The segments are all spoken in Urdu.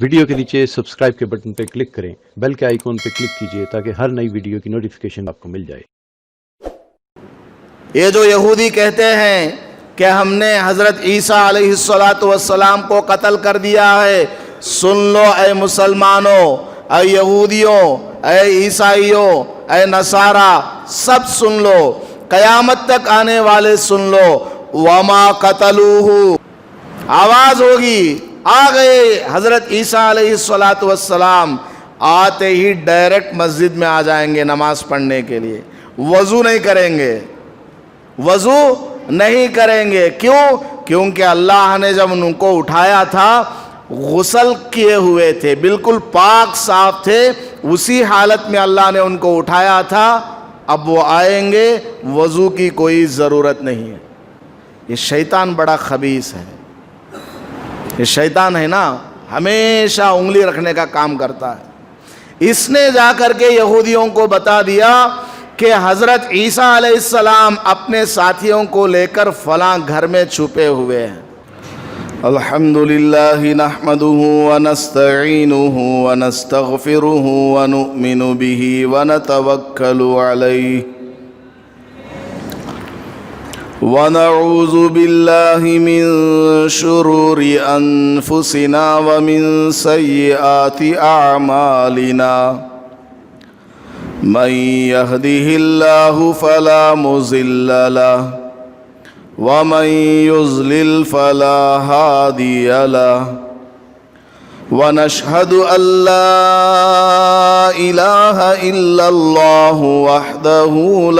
ویڈیو کے نیچے سبسکرائب کے بٹن پہ کلک کریں، بیل کے آئیکن پہ کلک کیجئے تاکہ ہر نئی ویڈیو کی نوٹیفیکیشن آپ کو مل جائے۔ یہ جو یہودی کہتے ہیں کہ ہم نے حضرت عیسیٰ علیہ السلام کو قتل کر دیا ہے، سن لو اے مسلمانوں، اے یہودیوں، اے عیسائیوں، اے نصارہ، سب سن لو، قیامت تک آنے والے سن لو، وما قتلوہ، آواز ہوگی، آ گئے حضرت عیسیٰ علیہ السلام، آتے ہی ڈائریکٹ مسجد میں آ جائیں گے نماز پڑھنے کے لیے، وضو نہیں کریں گے، وضو نہیں کریں گے۔ کیوں؟ کیونکہ اللہ نے جب ان کو اٹھایا تھا غسل کیے ہوئے تھے، بالکل پاک صاف تھے، اسی حالت میں اللہ نے ان کو اٹھایا تھا۔ اب وہ آئیں گے، وضو کی کوئی ضرورت نہیں ہے۔ یہ شیطان بڑا خبیث ہے، یہ شیطان ہے نا، ہمیشہ انگلی رکھنے کا کام کرتا ہے۔ اس نے جا کر کے یہودیوں کو بتا دیا کہ حضرت عیسیٰ علیہ السلام اپنے ساتھیوں کو لے کر فلاں گھر میں چھپے ہوئے ہیں۔ الحمدللہ نحمدہ ونستعینہ ونستغفرہ ونؤمن بہ ونتوکل علیہ ونعوذ باللہ من شرور انفسنا ومن سیئات اعمالنا من يهده الله فلا مضل له ومن يضلل فلا هادي له ونشهد أن لا إله إلا الله وحده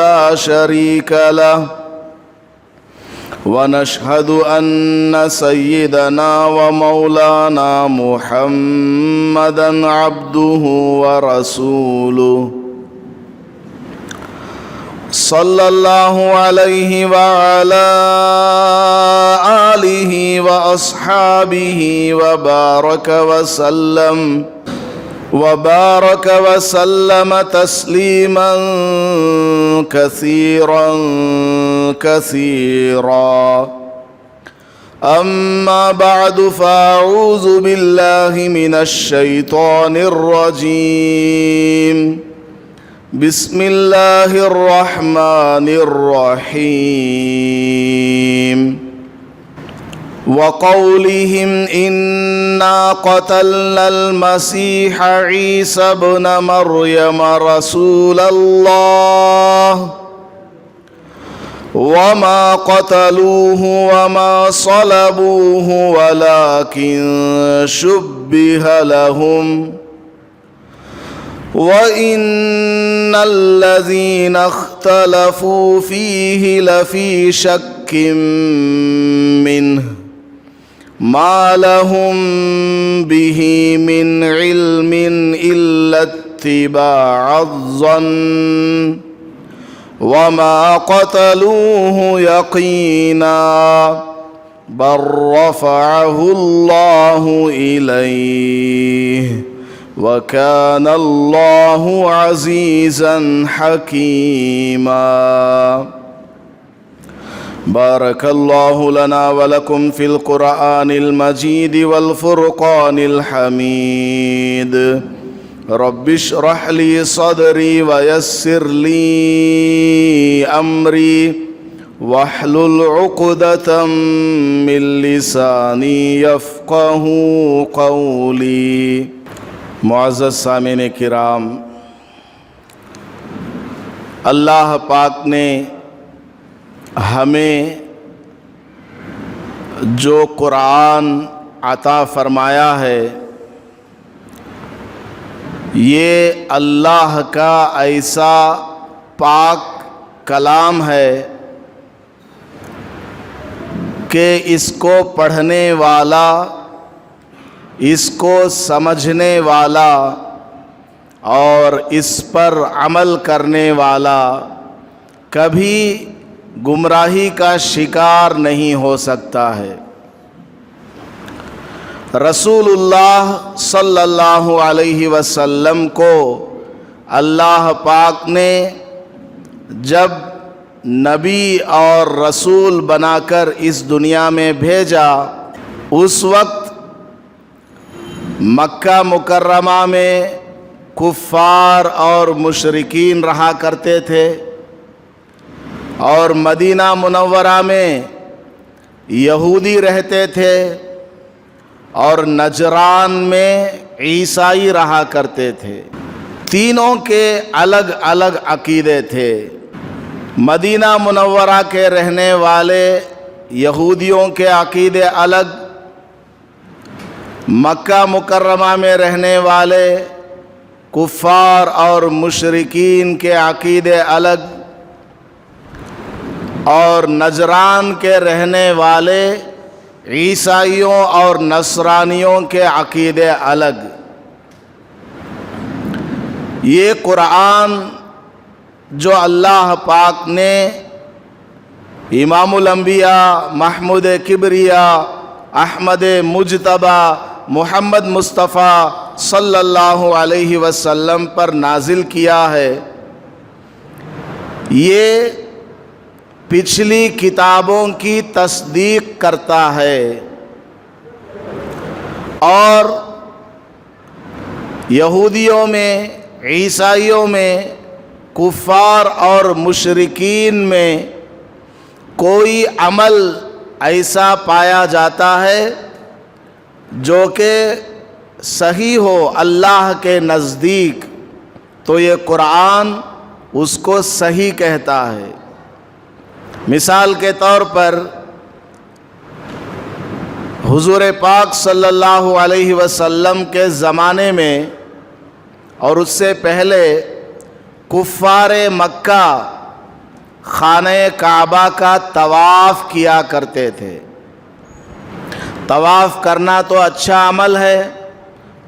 لا شريك له ونشهد أن سيدنا ومولانا محمدا عبده ورسوله صلی اللہ علیہ وعلا آلہ واصحابہ وبارک وسلم تسلیما کثیرا کثیرا اما بعد فاعوذ باللہ من الشیطان الرجیم بسم اللہ الرحمن الرحیم وقولہم انا قتلنا المسیح عیسی ابن مریم رسول اللہ وما قتلوه وما صلبوه ولكن شبه لهم وَإِنَّ الَّذِينَ اخْتَلَفُوا فِيهِ لَفِي شَكٍّ مِّنْهُ مَا لَهُم بِهِ مِنْ عِلْمٍ إِلَّا اتِّبَاعَ الظَّنِّ وَمَا قَتَلُوهُ يَقِينًا بَلْ رَفَعَهُ اللَّهُ إِلَيْهِ وَكَانَ اللَّهُ عَزِيزًا حَكِيمًا بارك الله لنا ولكم في القرآن المجيد والفرقان الحميد رب اشرح لي صدري ويسر لي أمري واحلل عقدة من لساني يفقه قولي۔ معزز سامعین کرام، اللہ پاک نے ہمیں جو قرآن عطا فرمایا ہے، یہ اللہ کا ایسا پاک کلام ہے کہ اس کو پڑھنے والا، اس کو سمجھنے والا اور اس پر عمل کرنے والا کبھی گمراہی کا شکار نہیں ہو سکتا ہے۔ رسول اللہ صلی اللہ علیہ وسلم کو اللہ پاک نے جب نبی اور رسول بنا کر اس دنیا میں بھیجا، اس وقت مکہ مکرمہ میں کفار اور مشرکین رہا کرتے تھے، اور مدینہ منورہ میں یہودی رہتے تھے، اور نجران میں عیسائی رہا کرتے تھے۔ تینوں کے الگ الگ عقیدے تھے۔ مدینہ منورہ کے رہنے والے یہودیوں کے عقیدے الگ، مکہ مکرمہ میں رہنے والے کفار اور مشرکین کے عقیدے الگ، اور نجران کے رہنے والے عیسائیوں اور نصرانیوں کے عقیدے الگ۔ یہ قرآن جو اللہ پاک نے امام الانبیاء محمود کبریاء احمد مجتبی محمد مصطفیٰ صلی اللہ علیہ وسلم پر نازل کیا ہے، یہ پچھلی کتابوں کی تصدیق کرتا ہے، اور یہودیوں میں، عیسائیوں میں، کفار اور مشرکین میں کوئی عمل ایسا پایا جاتا ہے جو کہ صحیح ہو اللہ کے نزدیک، تو یہ قرآن اس کو صحیح کہتا ہے۔ مثال کے طور پر حضور پاک صلی اللہ علیہ وسلم کے زمانے میں اور اس سے پہلے کفار مکہ خانہ کعبہ کا طواف کیا کرتے تھے۔ طواف کرنا تو اچھا عمل ہے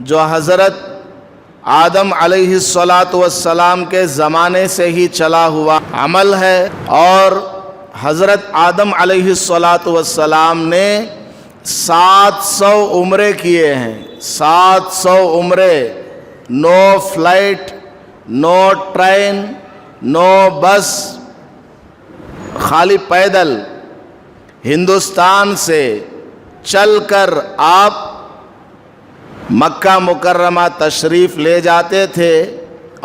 جو حضرت آدم علیہ السلام کے زمانے سے ہی چلا ہوا عمل ہے، اور حضرت آدم علیہ السلام نے 700 عمرے کیے ہیں، 700 عمرے، نو فلائٹ، نو ٹرین، نو بس، خالی پیدل ہندوستان سے چل کر آپ مکہ مکرمہ تشریف لے جاتے تھے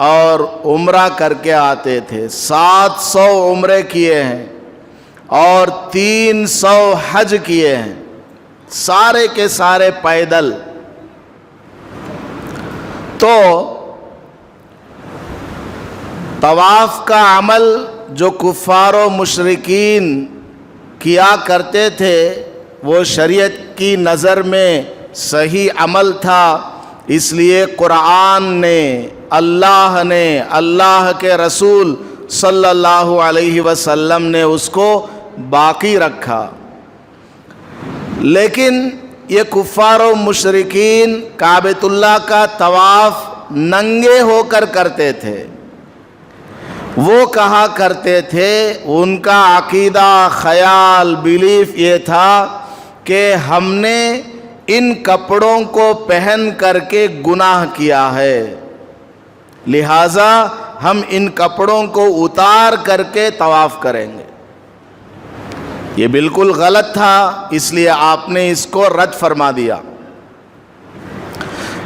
اور عمرہ کر کے آتے تھے۔ 700 عمرے کیے ہیں اور 300 حج کیے ہیں، سارے کے سارے پیدل۔ تو طواف کا عمل جو کفار و مشرکین کیا کرتے تھے وہ شریعت کی نظر میں صحیح عمل تھا، اس لیے قرآن نے، اللہ کے رسول صلی اللہ علیہ وسلم نے اس کو باقی رکھا۔ لیکن یہ کفار و مشرکین کعبۃ اللہ کا طواف ننگے ہو کر کرتے تھے۔ وہ کہا کرتے تھے، ان کا عقیدہ، خیال، بیلیف یہ تھا کہ ہم نے ان کپڑوں کو پہن کر کے گناہ کیا ہے، لہٰذا ہم ان کپڑوں کو اتار کر کے طواف کریں گے۔ یہ بالکل غلط تھا، اس لیے آپ نے اس کو رد فرما دیا۔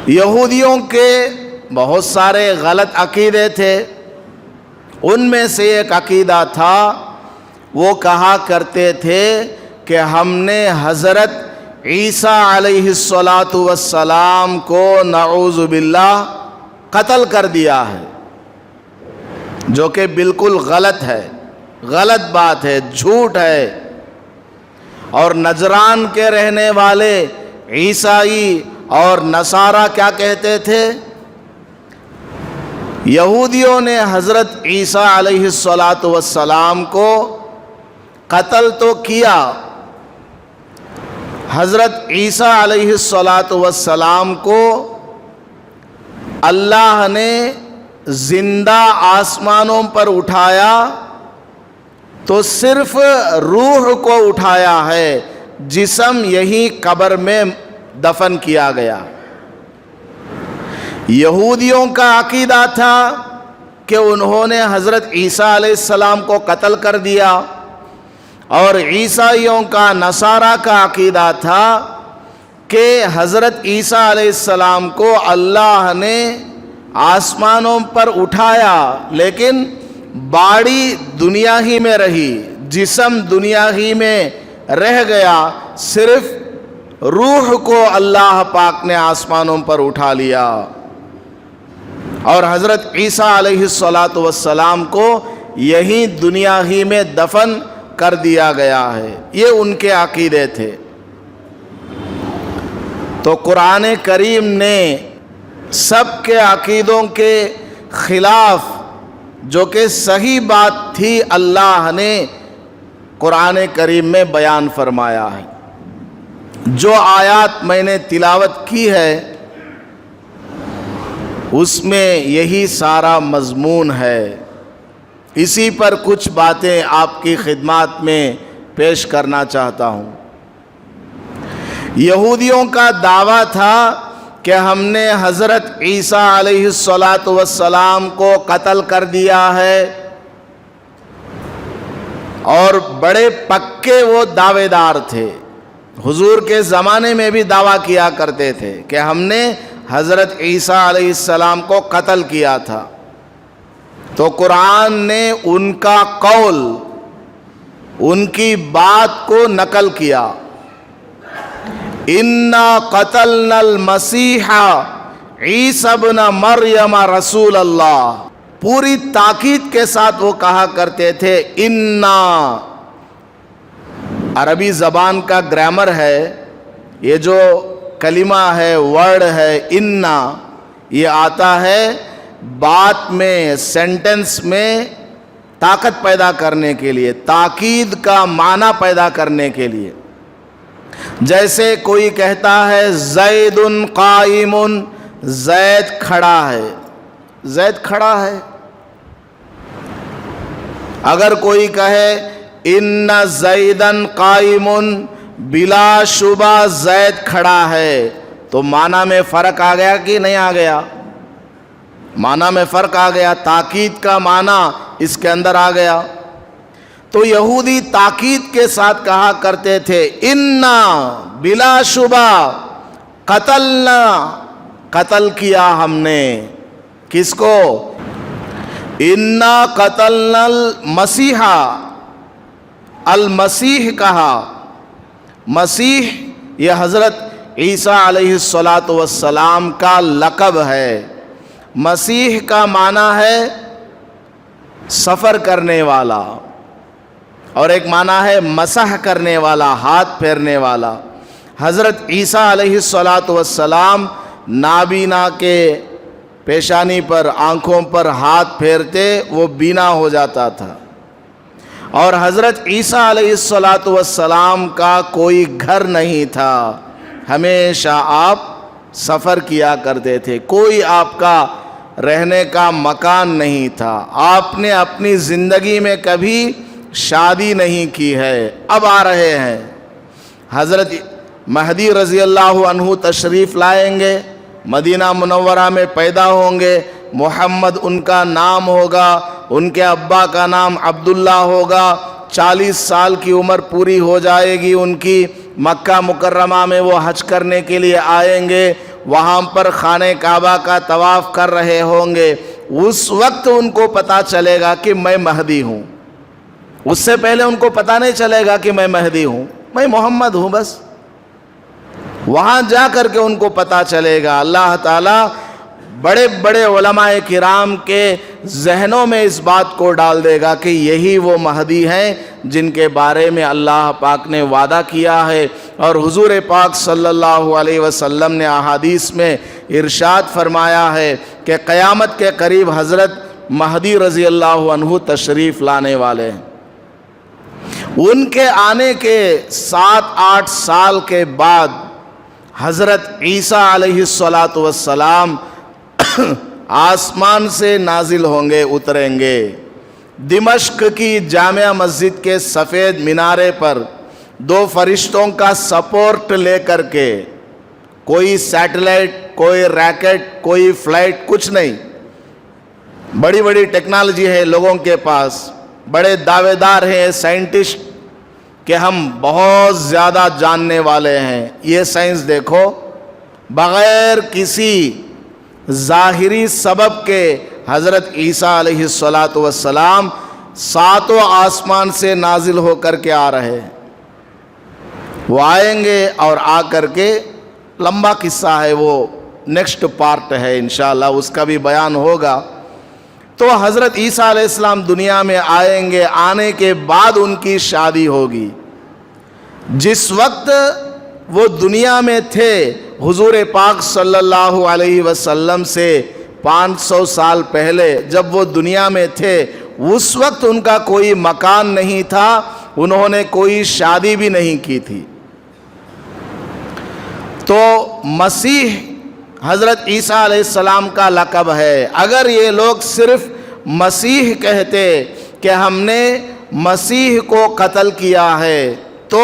یہودیوں کے بہت سارے غلط عقیدے تھے، ان میں سے ایک عقیدہ تھا، وہ کہا کرتے تھے کہ ہم نے حضرت عیسیٰ علیہ السلام کو نعوذ باللہ قتل کر دیا ہے، جو کہ بالکل غلط ہے، غلط بات ہے، جھوٹ ہے۔ اور نجران کے رہنے والے عیسائی اور نصارہ کیا کہتے تھے؟ یہودیوں نے حضرت عیسیٰ علیہ السلام کو قتل تو کیا، حضرت عیسیٰ علیہ السلام کو اللہ نے زندہ آسمانوں پر اٹھایا تو صرف روح کو اٹھایا ہے، جسم یہی قبر میں دفن کیا گیا۔ یہودیوں کا عقیدہ تھا کہ انہوں نے حضرت عیسیٰ علیہ السلام کو قتل کر دیا، اور عیسائیوں کا، نصارہ کا عقیدہ تھا کہ حضرت عیسیٰ علیہ السلام کو اللہ نے آسمانوں پر اٹھایا، لیکن باڈی دنیا ہی میں رہی، جسم دنیا ہی میں رہ گیا، صرف روح کو اللہ پاک نے آسمانوں پر اٹھا لیا، اور حضرت عیسیٰ علیہ السلام کو یہی دنیا ہی میں دفن کر دیا گیا ہے۔ یہ ان کے عقیدے تھے۔ تو قرآن کریم نے سب کے عقیدوں کے خلاف جو کہ صحیح بات تھی، اللہ نے قرآن کریم میں بیان فرمایا ہے۔ جو آیات میں نے تلاوت کی ہے اس میں یہی سارا مضمون ہے۔ اسی پر کچھ باتیں آپ کی خدمات میں پیش کرنا چاہتا ہوں۔ یہودیوں کا دعویٰ تھا کہ ہم نے حضرت عیسیٰ علیہ السلام کو قتل کر دیا ہے، اور بڑے پکے وہ دعوے دار تھے، حضور کے زمانے میں بھی دعویٰ کیا کرتے تھے کہ ہم نے حضرت عیسیٰ علیہ السلام کو قتل کیا تھا۔ تو قرآن نے ان کا قول، ان کی بات کو نقل کیا، اِنَّا قَتَلْنَا الْمَسِيحَ عِيسَى ابْنَ مَرْيَمَ رسول اللہ، پوری تاکید کے ساتھ وہ کہا کرتے تھے اِنَّا۔ عربی زبان کا گرامر ہے، یہ جو کلمہ ہے، ورڈ ہے اِنَّا، یہ آتا ہے بات میں، سینٹنس میں طاقت پیدا کرنے کے لیے، تاکید کا معنی پیدا کرنے کے لیے۔ جیسے کوئی کہتا ہے زید قائم، زید کھڑا ہے، زید کھڑا ہے۔ اگر کوئی کہے ان زیدن قائم، بلا شبہ زید کھڑا ہے، تو معنی میں فرق آ گیا کہ نہیں آ گیا؟ معنی میں فرق آ گیا، تاکید کا معنی اس کے اندر آ گیا۔ تو یہودی تاکید کے ساتھ کہا کرتے تھے اِنَّا، بلا شبہ، قتلنا، قتل کیا ہم نے، کس کو؟ اِنَّا قتلنا المسیح، المسیح کہا، مسیح یہ حضرت عیسیٰ علیہ السلام کا لقب ہے۔ مسیح کا معنی ہے سفر کرنے والا، اور ایک معنی ہے مسح کرنے والا، ہاتھ پھیرنے والا۔ حضرت عیسیٰ علیہ السلام نابینا کے پیشانی پر، آنکھوں پر ہاتھ پھیرتے وہ بینا ہو جاتا تھا، اور حضرت عیسیٰ علیہ السلام کا کوئی گھر نہیں تھا، ہمیشہ آپ سفر کیا کرتے تھے، کوئی آپ کا رہنے کا مکان نہیں تھا، آپ نے اپنی زندگی میں کبھی شادی نہیں کی ہے۔ اب آ رہے ہیں حضرت مہدی رضی اللہ عنہ تشریف لائیں گے، مدینہ منورہ میں پیدا ہوں گے، محمد ان کا نام ہوگا، ان کے ابا کا نام عبداللہ ہوگا، 40 سال کی عمر پوری ہو جائے گی ان کی، مکہ مکرمہ میں وہ حج کرنے کے لیے آئیں گے، وہاں پر خانہ کعبہ کا طواف کر رہے ہوں گے، اس وقت ان کو پتہ چلے گا کہ میں مہدی ہوں۔ اس سے پہلے ان کو پتہ نہیں چلے گا کہ میں مہدی ہوں، میں محمد ہوں بس۔ وہاں جا کر کے ان کو پتہ چلے گا۔ اللہ تعالیٰ بڑے بڑے علماء کرام کے ذہنوں میں اس بات کو ڈال دے گا کہ یہی وہ مہدی ہیں جن کے بارے میں اللہ پاک نے وعدہ کیا ہے، اور حضور پاک صلی اللہ علیہ وسلم نے احادیث میں ارشاد فرمایا ہے کہ قیامت کے قریب حضرت مہدی رضی اللہ عنہ تشریف لانے والے ہیں۔ ان کے آنے کے 7-8 سال کے بعد حضرت عیسیٰ علیہ السلام آسمان سے نازل ہوں گے، اتریں گے۔ دمشق کی جامع مسجد کے سفید مینارے پر 2 فرشتوں کا سپورٹ لے کر کے، کوئی سیٹلائٹ، کوئی ریکٹ، کوئی فلائٹ، کچھ نہیں، بڑی بڑی ٹیکنالوجی ہے لوگوں کے پاس، بڑے دعوے دار ہیں سائنٹسٹ کہ ہم بہت زیادہ جاننے والے ہیں. یہ سائنس دیکھو، بغیر کسی ظاہری سبب کے حضرت عیسیٰ علیہ السلام 7 آسمان سے نازل ہو کر کے آ رہے ہیں. وہ آئیں گے اور آ کر کے لمبا قصہ ہے، وہ نیکسٹ پارٹ ہے انشاءاللہ، اس کا بھی بیان ہوگا. تو حضرت عیسیٰ علیہ السلام دنیا میں آئیں گے، آنے کے بعد ان کی شادی ہوگی. جس وقت وہ دنیا میں تھے حضور پاک صلی اللہ علیہ وسلم سے 500 سال پہلے جب وہ دنیا میں تھے، اس وقت ان کا کوئی مکان نہیں تھا، انہوں نے کوئی شادی بھی نہیں کی تھی. تو مسیح حضرت عیسیٰ علیہ السلام کا لقب ہے. اگر یہ لوگ صرف مسیح کہتے کہ ہم نے مسیح کو قتل کیا ہے تو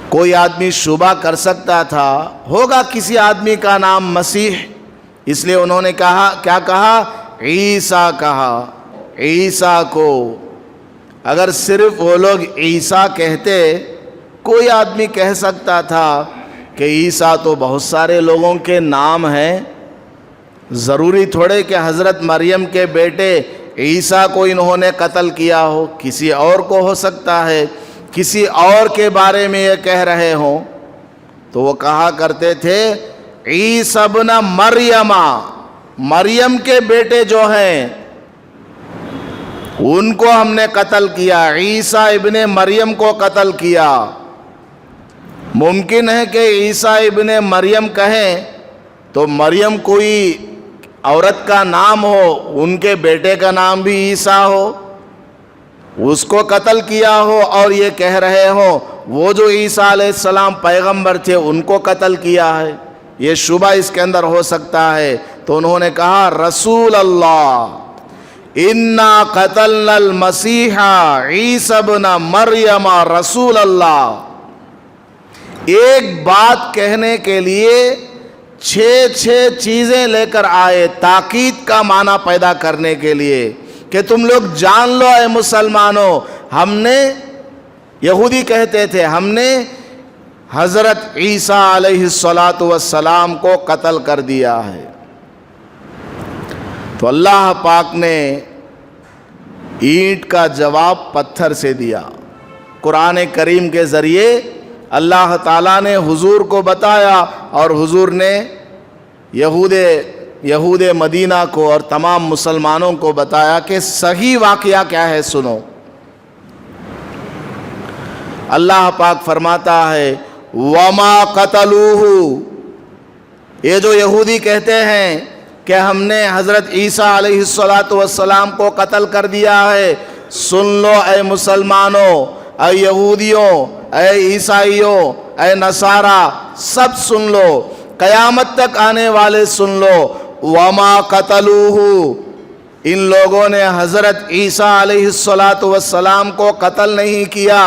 کوئی آدمی شبہ کر سکتا تھا ہوگا کسی آدمی کا نام مسیح، اس لیے انہوں نے کہا، کیا کہا؟ عیسیٰ کہا. عیسیٰ کو اگر صرف وہ لوگ عیسیٰ کہتے، کوئی آدمی کہہ سکتا تھا کہ عیسیٰ تو بہت سارے لوگوں کے نام ہیں، ضروری تھوڑے کہ حضرت مریم کے بیٹے عیسیٰ کو انہوں نے قتل کیا ہو، کسی اور کو ہو سکتا ہے، کسی اور کے بارے میں یہ کہہ رہے ہوں. تو وہ کہا کرتے تھے عیسیٰ ابن مریم، مریم کے بیٹے جو ہیں ان کو ہم نے قتل کیا، عیسیٰ ابن مریم کو قتل کیا. ممکن ہے کہ عیسیٰ ابن مریم کہیں تو مریم کوئی عورت کا نام ہو، ان کے بیٹے کا نام بھی عیسیٰ ہو، اس کو قتل کیا ہو، اور یہ کہہ رہے ہو وہ جو عیسیٰ علیہ السلام پیغمبر تھے ان کو قتل کیا ہے. یہ شبہ اس کے اندر ہو سکتا ہے. تو انہوں نے کہا رسول اللہ انا قتلنا المسیح عیسیٰ ابن مریم رسول اللہ. ایک بات کہنے کے لیے 6 چیزیں لے کر آئے، تاکید کا معنی پیدا کرنے کے لیے کہ تم لوگ جان لو اے مسلمانوں، ہم نے، یہودی کہتے تھے، ہم نے حضرت عیسیٰ علیہ السلام کو قتل کر دیا ہے. تو اللہ پاک نے اینٹ کا جواب پتھر سے دیا. قرآن کریم کے ذریعے اللہ تعالیٰ نے حضور کو بتایا اور حضور نے یہود مدینہ کو اور تمام مسلمانوں کو بتایا کہ صحیح واقعہ کیا ہے. سنو، اللہ پاک فرماتا ہے وما قتلوہ. یہ جو یہودی کہتے ہیں کہ ہم نے حضرت عیسیٰ علیہ السلام کو قتل کر دیا ہے، سن لو اے مسلمانوں، اے یہودیوں، اے عیسائیوں، اے نصارہ، سب سن لو، قیامت تک آنے والے سن لو. وما قتلوہ، ان لوگوں نے حضرت عیسیٰ علیہ السلام کو قتل نہیں کیا.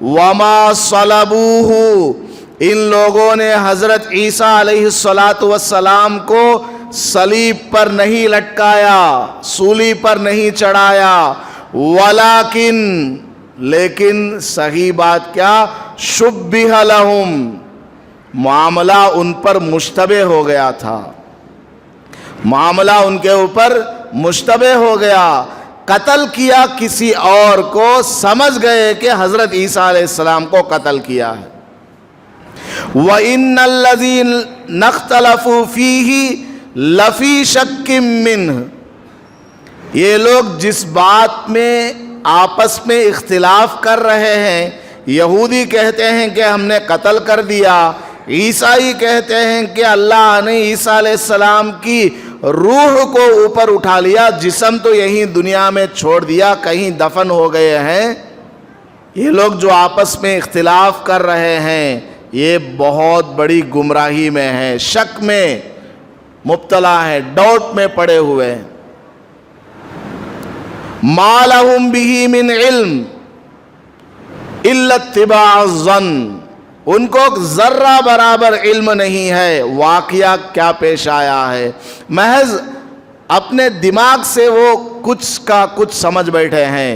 وما صلبوہ، ان لوگوں نے حضرت عیسیٰ علیہ السلام کو صلیب پر نہیں لٹکایا، سولی پر نہیں چڑھایا. ولیکن، لیکن صحیح بات کیا؟ شبہ لہم، معاملہ ان پر مشتبہ ہو گیا تھا، معاملہ ان کے اوپر مشتبہ ہو گیا. قتل کیا کسی اور کو، سمجھ گئے کہ حضرت عیسیٰ علیہ السلام کو قتل کیا ہے. وَإِنَّ الَّذِينَ اخْتَلَفُوا فِيهِ لَفِي شَكٍّ مِّنْهُ. یہ لوگ جس بات میں آپس میں اختلاف کر رہے ہیں، یہودی کہتے ہیں کہ ہم نے قتل کر دیا، عیسائی کہتے ہیں کہ اللہ نے عیسیٰ علیہ السلام کی روح کو اوپر اٹھا لیا، جسم تو یہیں دنیا میں چھوڑ دیا، کہیں دفن ہو گئے ہیں. یہ لوگ جو آپس میں اختلاف کر رہے ہیں یہ بہت بڑی گمراہی میں ہے، شک میں مبتلا ہے، ڈاؤٹ میں پڑے ہوئے ہیں. مَا لَهُمْ بِهِ مِنْ عِلْمٍ إِلَّا اتِّبَاعَ الظَّنِّ. ان کو ذرہ برابر علم نہیں ہے واقعہ کیا پیش آیا ہے، محض اپنے دماغ سے وہ کچھ کا کچھ سمجھ بیٹھے ہیں.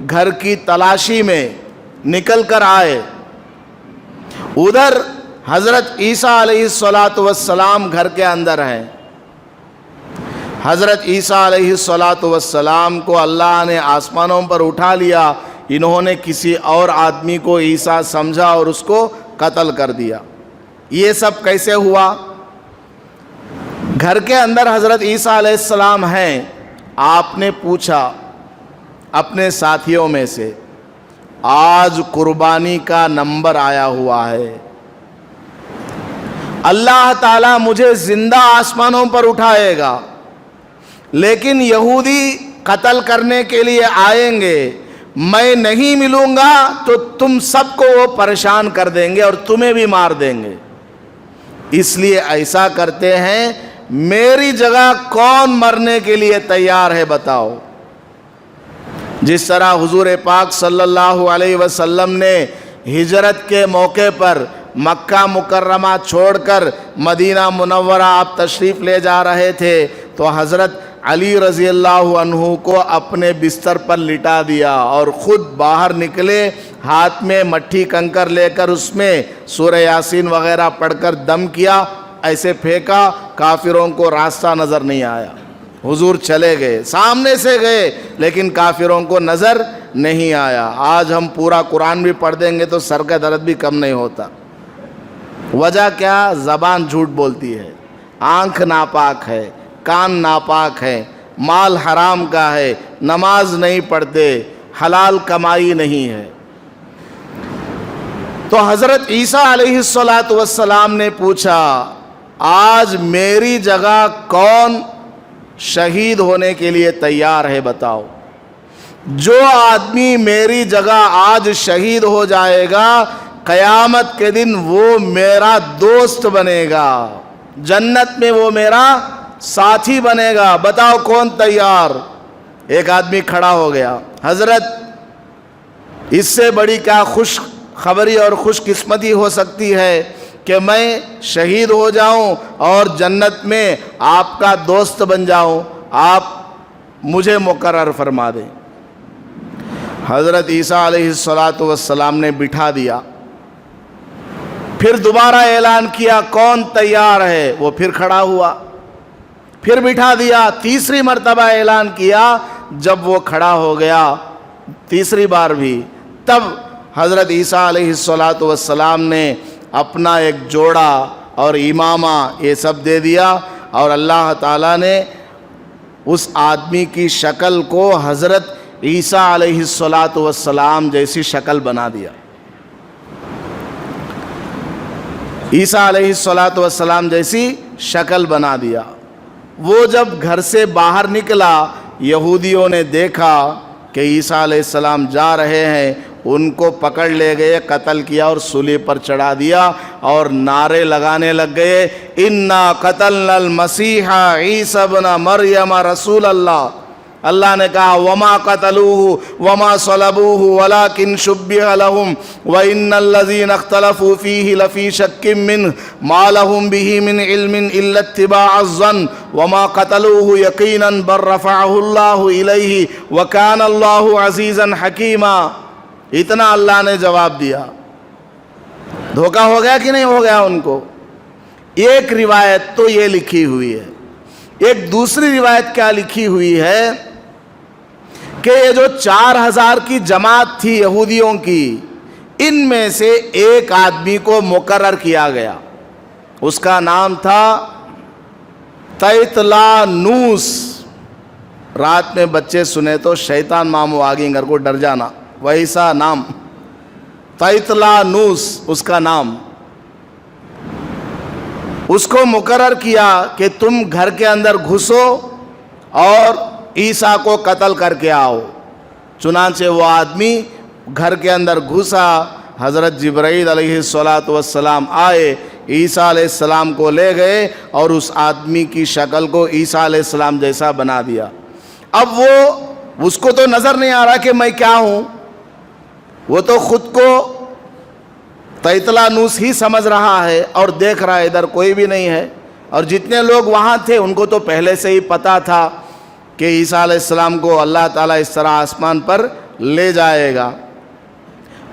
گھر کی تلاشی میں نکل کر آئے. ادھر حضرت عیسیٰ علیہ السلام گھر کے اندر ہیں. حضرت عیسیٰ علیہ السلام کو اللہ نے آسمانوں پر اٹھا لیا. انہوں نے کسی اور آدمی کو عیسیٰ سمجھا اور اس کو قتل کر دیا. یہ سب کیسے ہوا؟ گھر کے اندر حضرت عیسیٰ علیہ السلام ہیں. آپ نے پوچھا اپنے ساتھیوں میں سے، آج قربانی کا نمبر آیا ہوا ہے، اللہ تعالیٰ مجھے زندہ آسمانوں پر اٹھائے گا، لیکن یہودی قتل کرنے کے لیے آئیں گے، میں نہیں ملوں گا تو تم سب کو وہ پریشان کر دیں گے اور تمہیں بھی مار دیں گے. اس لیے ایسا کرتے ہیں، میری جگہ کون مرنے کے لیے تیار ہے بتاؤ. جس طرح حضور پاک صلی اللہ علیہ وسلم نے ہجرت کے موقع پر مکہ مکرمہ چھوڑ کر مدینہ منورہ آپ تشریف لے جا رہے تھے تو حضرت علی رضی اللہ عنہ کو اپنے بستر پر لٹا دیا اور خود باہر نکلے، ہاتھ میں مٹھی کنکر لے کر اس میں سورہ یاسین وغیرہ پڑھ کر دم کیا، ایسے پھینکا، کافروں کو راستہ نظر نہیں آیا. حضور چلے گئے، سامنے سے گئے لیکن کافروں کو نظر نہیں آیا. آج ہم پورا قرآن بھی پڑھ دیں گے تو سر کا درد بھی کم نہیں ہوتا. وجہ کیا؟ زبان جھوٹ بولتی ہے، آنکھ ناپاک ہے، کان ناپاک ہے، مال حرام کا ہے، نماز نہیں پڑھتے، حلال کمائی نہیں ہے. تو حضرت عیسیٰ علیہ السلام نے پوچھا، آج میری جگہ کون شہید ہونے کے لیے تیار ہے بتاؤ. جو آدمی میری جگہ آج شہید ہو جائے گا، قیامت کے دن وہ میرا دوست بنے گا، جنت میں وہ میرا ساتھی بنے گا. بتاؤ کون تیار؟ ایک آدمی کھڑا ہو گیا. حضرت، اس سے بڑی کیا خوش خبری اور خوش قسمتی ہو سکتی ہے کہ میں شہید ہو جاؤں اور جنت میں آپ کا دوست بن جاؤں. آپ مجھے مقرر فرما دیں. حضرت عیسیٰ علیہ السلام نے بٹھا دیا. پھر دوبارہ اعلان کیا کون تیار ہے، وہ پھر کھڑا ہوا. پھر بٹھا دیا. تیسری مرتبہ اعلان کیا. جب وہ کھڑا ہو گیا تیسری بار بھی، تب حضرت عیسیٰ علیہ السلام نے اپنا ایک جوڑا اور امامہ یہ سب دے دیا اور اللہ تعالیٰ نے اس آدمی کی شکل کو حضرت عیسیٰ علیہ السلام جیسی شکل بنا دیا. عیسیٰ علیہ السلام جیسی شکل بنا دیا. وہ جب گھر سے باہر نکلا، یہودیوں نے دیکھا کہ عیسیٰ علیہ السلام جا رہے ہیں، ان کو پکڑ لے گئے، قتل کیا اور صلیب پر چڑھا دیا اور نعرے لگانے لگ گئے، اِنَّا قَتَلْنَا الْمَسِيحَ عِيسَى ابْنَ مَرْيَمَ رسول اللہ. اللہ نے کہا وَمَا قَتَلُوهُ وَمَا صَلَبُوهُ وَلَكِنْ شُبِّهَ لَهُمْ وَإِنَّ الَّذِينَ اخْتَلَفُوا فِيهِ لَفِي شَكٍّ مِّنْهُ مَا لَهُمْ بِهِ مِنْ عِلْمٍ إِلَّا اتِّبَاعَ الظَّنِّ وَمَا قَتَلُوهُ يَقِينًا بَلْ رَفَعَهُ اللَّهُ إِلَيْهِ وَكَانَ اللَّهُ عَزِيزًا حَكِيمًا. اتنا اللہ نے جواب دیا. دھوکہ ہو گیا کہ نہیں ہو گیا ان کو؟ ایک روایت تو یہ لکھی ہوئی ہے. ایک دوسری روایت کیا لکھی ہوئی ہے کہ یہ جو 4000 کی جماعت تھی یہودیوں کی، ان میں سے ایک آدمی کو مقرر کیا گیا. اس کا نام تھا تیطلانوس. رات میں بچے سنے تو شیطان مامو آگے گھر کو ڈر جانا، ویسا نام تیطلانوس اس کا نام. اس کو مقرر کیا کہ تم گھر کے اندر گھسو اور عیسیٰ کو قتل کر کے آؤ. چنانچہ وہ آدمی گھر کے اندر گھسا. حضرت جبرائیل علیہ السلام آئے، عیسیٰ علیہ السلام کو لے گئے اور اس آدمی کی شکل کو عیسیٰ علیہ السلام جیسا بنا دیا. اب اس کو تو نظر نہیں آ رہا کہ میں کیا ہوں، وہ تو خود کو تیطلانوس ہی سمجھ رہا ہے اور دیکھ رہا ہے ادھر کوئی بھی نہیں ہے. اور جتنے لوگ وہاں تھے ان کو تو پہلے سے ہی پتا تھا کہ عیسیٰ علیہ السلام کو اللہ تعالیٰ اس طرح آسمان پر لے جائے گا۔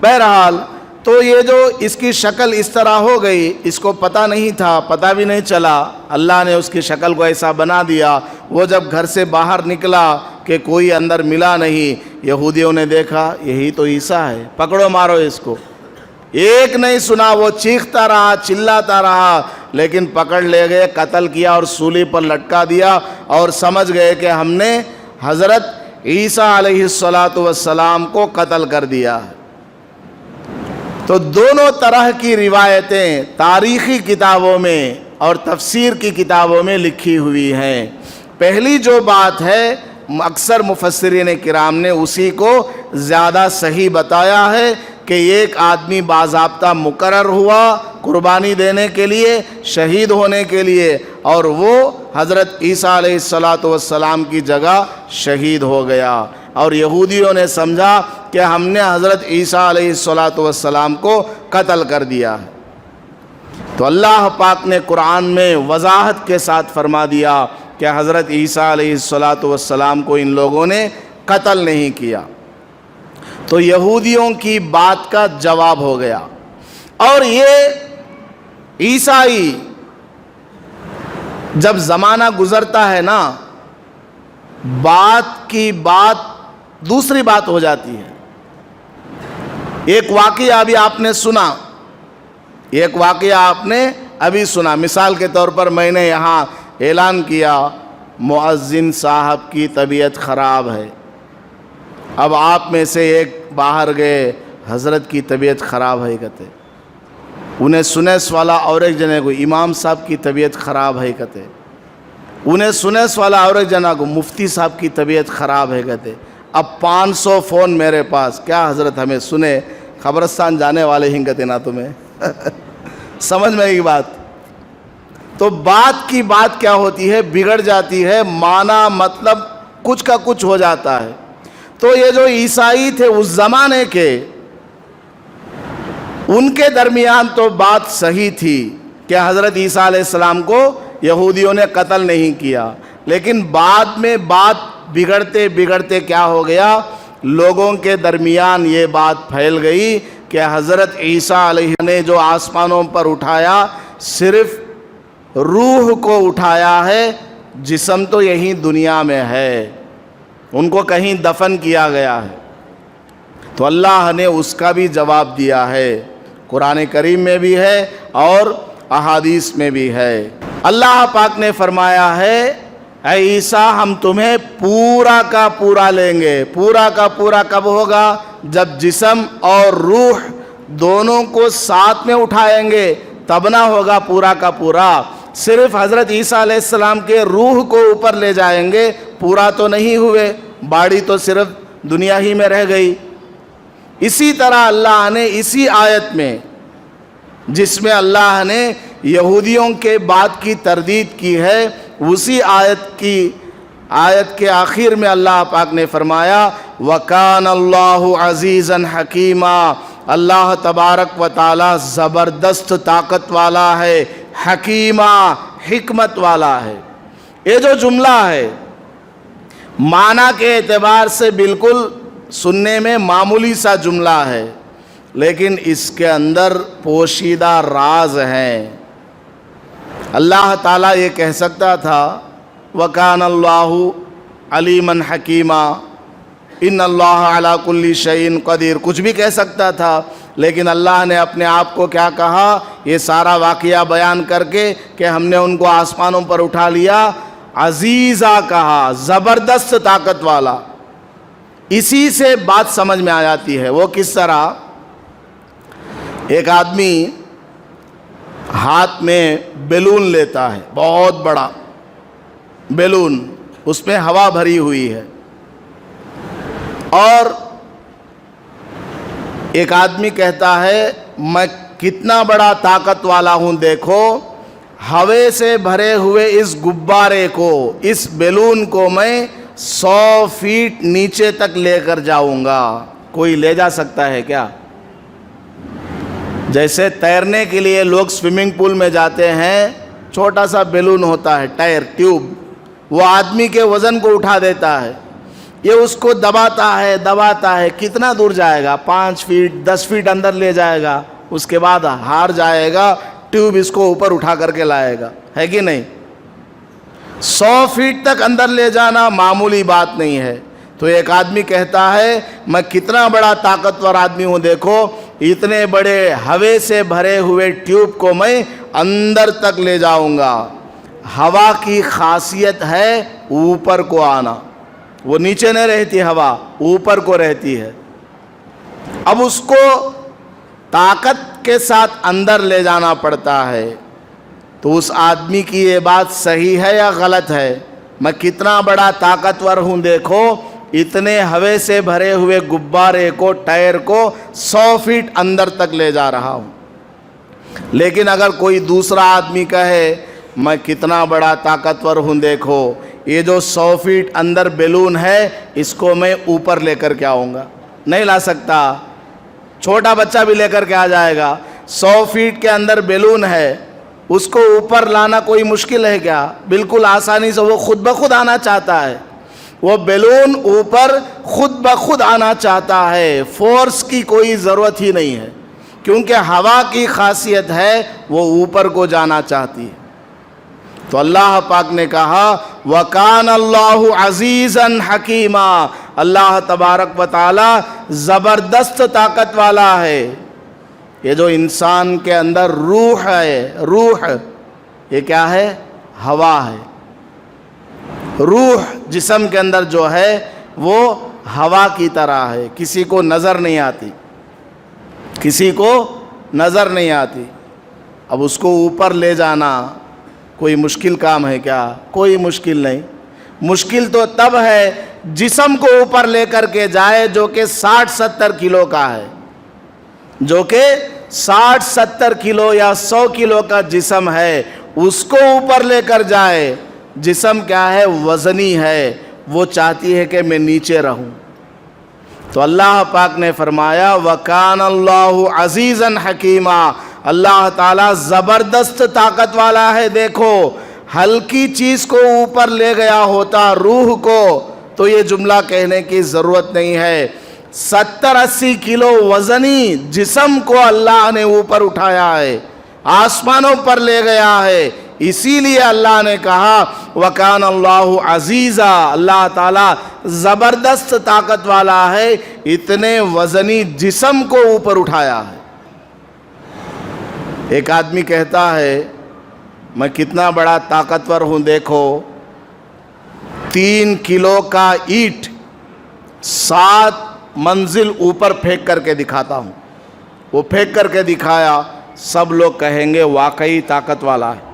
بہرحال تو یہ جو اس کی شکل اس طرح ہو گئی، اس کو پتہ نہیں تھا، پتہ بھی نہیں چلا، اللہ نے اس کی شکل کو ایسا بنا دیا۔ وہ جب گھر سے باہر نکلا کہ کوئی اندر ملا نہیں، یہودیوں نے دیکھا یہی تو عیسیٰ ہے، پکڑو مارو اس کو۔ ایک نہیں سنا، وہ چیختا رہا، چلاتا رہا، لیکن پکڑ لے گئے، قتل کیا اور سولی پر لٹکا دیا، اور سمجھ گئے کہ ہم نے حضرت عیسیٰ علیہ السلام کو قتل کر دیا۔ تو دونوں طرح کی روایتیں تاریخی کتابوں میں اور تفسیر کی کتابوں میں لکھی ہوئی ہیں۔ پہلی جو بات ہے، اکثر مفسرین کرام نے اسی کو زیادہ صحیح بتایا ہے کہ ایک آدمی باضابطہ مقرر ہوا قربانی دینے کے لیے، شہید ہونے کے لیے، اور وہ حضرت عیسیٰ علیہ السلام کی جگہ شہید ہو گیا، اور یہودیوں نے سمجھا کہ ہم نے حضرت عیسیٰ علیہ السلام کو قتل کر دیا ہے۔ تو اللہ پاک نے قرآن میں وضاحت کے ساتھ فرما دیا کہ حضرت عیسیٰ علیہ السلام کو ان لوگوں نے قتل نہیں کیا۔ تو یہودیوں کی بات کا جواب ہو گیا، اور یہ عیسائی جب زمانہ گزرتا ہے نا، بات کی بات دوسری بات ہو جاتی ہے۔ ایک واقعہ ابھی آپ نے سنا، ابھی سنا، مثال کے طور پر میں نے یہاں اعلان کیا مؤذن صاحب کی طبیعت خراب ہے، اب آپ میں سے ایک باہر گئے، حضرت کی طبیعت خراب ہے کہتے، انہیں سنیس والا اور ایک جنے کو امام صاحب کی طبیعت خراب ہے کہتے، انہیں سنیس والا اور ایک جنا کو مفتی صاحب کی طبیعت خراب ہے کہتے۔ اب 500 فون میرے پاس، کیا حضرت ہمیں سنے، قبرستان جانے والے ہی کہتے نا تمہیں سمجھ میں آئی بات؟ تو بات کی بات کیا ہوتی ہے، بگڑ جاتی ہے، معنی مطلب کچھ کا کچھ ہو جاتا ہے۔ تو یہ جو عیسائی تھے اس زمانے کے، ان کے درمیان تو بات صحیح تھی کہ حضرت عیسیٰ علیہ السلام کو یہودیوں نے قتل نہیں کیا، لیکن بعد میں بات بگڑتے بگڑتے کیا ہو گیا، لوگوں کے درمیان یہ بات پھیل گئی کہ حضرت عیسیٰ علیہ نے جو آسمانوں پر اٹھایا، صرف روح کو اٹھایا ہے، جسم تو یہیں دنیا میں ہے، ان کو کہیں دفن کیا گیا ہے۔ تو اللہ نے اس کا بھی جواب دیا ہے، قرآن کریم میں بھی ہے اور احادیث میں بھی ہے۔ اللہ پاک نے فرمایا ہے، اے عیسیٰ ہم تمہیں پورا کا پورا لیں گے۔ پورا کا پورا کب ہوگا؟ جب جسم اور روح دونوں کو ساتھ میں اٹھائیں گے تب نہ ہوگا پورا کا پورا۔ صرف حضرت عیسیٰ علیہ السلام کے روح کو اوپر لے جائیں گے، پورا تو نہیں ہوئے، باڑی تو صرف دنیا ہی میں رہ گئی۔ اسی طرح اللہ نے اسی آیت میں، جس میں اللہ نے یہودیوں کے بات کی تردید کی ہے، اسی آیت کے آخر میں اللہ پاک نے فرمایا وَكَانَ اللَّهُ عَزِيزًا حَكِيمًا، اللہ تبارک و تعالی زبردست طاقت والا ہے، حکیمہ حکمت والا ہے۔ یہ جو جملہ ہے معنی کے اعتبار سے بالکل سننے میں معمولی سا جملہ ہے، لیکن اس کے اندر پوشیدہ راز ہیں۔ اللہ تعالیٰ یہ کہہ سکتا تھا وَكَانَ اللَّهُ عَلِيمًا حَكِيمًا، إِنَّ اللَّهَ عَلَى كُلِّ شَيْءٍ قَدِيرٌ، کچھ بھی کہہ سکتا تھا، لیکن اللہ نے اپنے آپ کو کیا کہا، یہ سارا واقعہ بیان کر کے کہ ہم نے ان کو آسمانوں پر اٹھا لیا، عزیزہ کہا، زبردست طاقت والا۔ اسی سے بات سمجھ میں آ جاتی ہے۔ وہ کس طرح، ایک آدمی ہاتھ میں بیلون لیتا ہے، بہت بڑا بیلون، اس میں ہوا بھری ہوئی ہے، اور ایک آدمی کہتا ہے میں کتنا بڑا طاقت والا ہوں، دیکھو ہوے سے بھرے ہوئے اس غبارے کو، اس بیلون کو میں 100 فیٹ نیچے تک لے کر جاؤں گا۔ کوئی لے جا سکتا ہے کیا؟ جیسے تیرنے کے لیے لوگ سوئمنگ پول میں جاتے ہیں، چھوٹا سا بیلون ہوتا ہے، ٹائر ٹیوب، وہ آدمی کے وزن کو اٹھا دیتا ہے۔ یہ اس کو دباتا ہے، کتنا دور جائے گا؟ 5 فیٹ 10 فیٹ اندر لے جائے گا، اس کے بعد ہار جائے گا، ٹیوب اس کو اوپر اٹھا کر کے لائے گا، ہے کہ نہیں؟ 100 فیٹ تک اندر لے جانا معمولی بات نہیں ہے۔ تو ایک آدمی کہتا ہے میں کتنا بڑا طاقتور آدمی ہوں، دیکھو اتنے بڑے ہوے سے بھرے ہوئے ٹیوب کو میں اندر تک لے جاؤں گا۔ ہوا کی خاصیت ہے اوپر کو آنا، وہ نیچے نہیں رہتی، ہوا اوپر کو رہتی ہے۔ اب اس کو طاقت کے ساتھ اندر لے جانا پڑتا ہے۔ تو اس آدمی کی یہ بات صحیح ہے یا غلط ہے؟ میں کتنا بڑا طاقتور ہوں، دیکھو اتنے ہوے سے بھرے ہوئے غبارے کو، ٹائر کو 100 فیٹ اندر تک لے جا رہا ہوں۔ لیکن اگر کوئی دوسرا آدمی کہے میں کتنا بڑا طاقتور ہوں، دیکھو یہ جو 100 فیٹ اندر بیلون ہے اس کو میں اوپر لے کر کے آؤں گا، نہیں لا سکتا، چھوٹا بچہ بھی لے کر کے آ جائے گا۔ 100 فیٹ کے اندر بیلون ہے، اس کو اوپر لانا کوئی مشکل ہے کیا؟ بالکل آسانی سے وہ خود بخود آنا چاہتا ہے، وہ بیلون اوپر خود بخود آنا چاہتا ہے، فورس کی کوئی ضرورت ہی نہیں ہے، کیونکہ ہوا کی خاصیت ہے وہ اوپر کو جانا چاہتی ہے۔ تو اللہ پاک نے کہا وَكَانَ اللَّهُ عَزِيزًا حَكِيمًا، اللہ تبارک و تعالی زبردست طاقت والا ہے۔ یہ جو انسان کے اندر روح ہے، روح یہ کیا ہے؟ ہوا ہے۔ روح جسم کے اندر جو ہے وہ ہوا کی طرح ہے، کسی کو نظر نہیں آتی، کسی کو نظر نہیں آتی۔ اب اس کو اوپر لے جانا کوئی مشکل کام ہے کیا؟ کوئی مشکل نہیں۔ مشکل تو تب ہے جسم کو اوپر لے کر کے جائے جو کہ 60-70 کلو کا ہے، جو کہ 60-70 کلو یا 100 کلو کا جسم ہے، اس کو اوپر لے کر جائے۔ جسم کیا ہے؟ وزنی ہے، وہ چاہتی ہے کہ میں نیچے رہوں۔ تو اللہ پاک نے فرمایا وَكَانَ اللَّهُ عَزِيزًا حَكِيمًا، اللہ تعالیٰ زبردست طاقت والا ہے۔ دیکھو ہلکی چیز کو اوپر لے گیا ہوتا، روح کو، تو یہ جملہ کہنے کی ضرورت نہیں ہے۔ 70-80 کلو وزنی جسم کو اللہ نے اوپر اٹھایا ہے، آسمانوں پر لے گیا ہے، اسی لیے اللہ نے کہا وَكَانَ اللَّهُ عَزِيزًا، اللہ تعالیٰ زبردست طاقت والا ہے، اتنے وزنی جسم کو اوپر اٹھایا ہے۔ ایک آدمی کہتا ہے میں کتنا بڑا طاقتور ہوں، دیکھو 3 کلو کا اینٹ 7 منزل اوپر پھینک کر کے دکھاتا ہوں۔ وہ پھینک کر کے دکھایا، سب لوگ کہیں گے واقعی طاقت والا ہے۔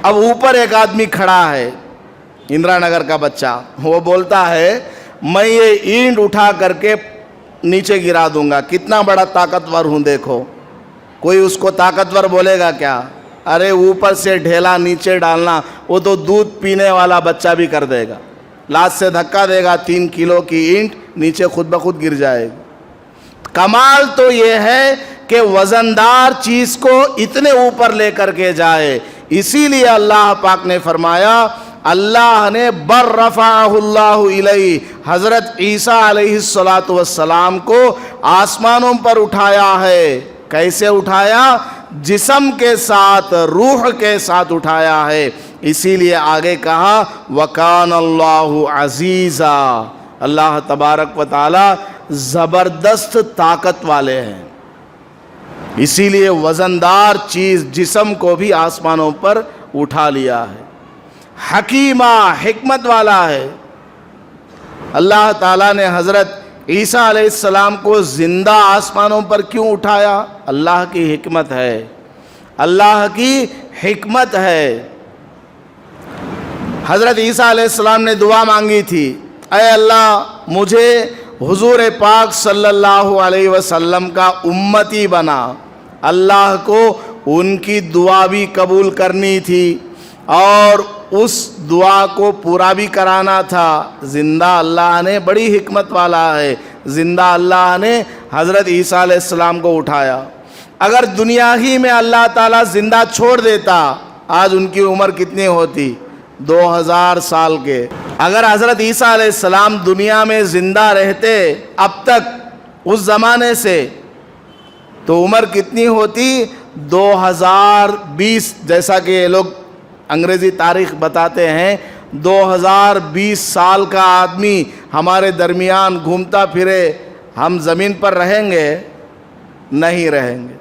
اب اوپر ایک آدمی کھڑا ہے، اندرا نگر کا بچہ، وہ بولتا ہے میں یہ اینٹ اٹھا کر کے نیچے گرا دوں گا، کتنا بڑا طاقتور ہوں، دیکھو۔ کوئی اس کو طاقتور بولے گا کیا؟ ارے اوپر سے ڈھیلا نیچے ڈالنا وہ تو دودھ پینے والا بچہ بھی کر دے گا، لات سے دھکا دے گا، 3 کلو کی اینٹ نیچے خود بخود گر جائے گی۔ کمال تو یہ ہے کہ وزندار چیز کو اتنے اوپر لے کر کے جائے، اسی لیے اللہ پاک نے فرمایا اللہ نے بر رفعہ اللہ الیہ، حضرت عیسیٰ علیہ السلام کو آسمانوں پر اٹھایا ہے۔ کیسے اٹھایا؟ جسم کے ساتھ، روح کے ساتھ اٹھایا ہے، اسی لیے آگے کہا وَكَانَ اللَّهُ عَزِيزًا، اللہ تبارک و تعالی زبردست طاقت والے ہیں، اسی لیے وزندار چیز جسم کو بھی آسمانوں پر اٹھا لیا ہے۔ حکیمہ، حکمت والا ہے۔ اللہ تعالیٰ نے حضرت عیسیٰ علیہ السلام کو زندہ آسمانوں پر کیوں اٹھایا؟ اللہ کی حکمت ہے، اللہ کی حکمت ہے۔ حضرت عیسیٰ علیہ السلام نے دعا مانگی تھی، اے اللہ مجھے حضور پاک صلی اللہ علیہ وسلم کا امتی بنا۔ اللہ کو ان کی دعا بھی قبول کرنی تھی اور اس دعا کو پورا بھی کرانا تھا۔ زندہ اللہ نے، بڑی حکمت والا ہے، زندہ اللہ نے حضرت عیسیٰ علیہ السلام کو اٹھایا۔ اگر دنیا ہی میں اللہ تعالیٰ زندہ چھوڑ دیتا، آج ان کی عمر کتنی ہوتی؟ 2000 سال کے۔ اگر حضرت عیسیٰ علیہ السلام دنیا میں زندہ رہتے اب تک اس زمانے سے تو عمر کتنی ہوتی؟ 2020، جیسا کہ یہ لوگ انگریزی تاریخ بتاتے ہیں 2020 سال کا آدمی ہمارے درمیان گھومتا پھرے، ہم زمین پر رہیں گے؟ نہیں رہیں گے۔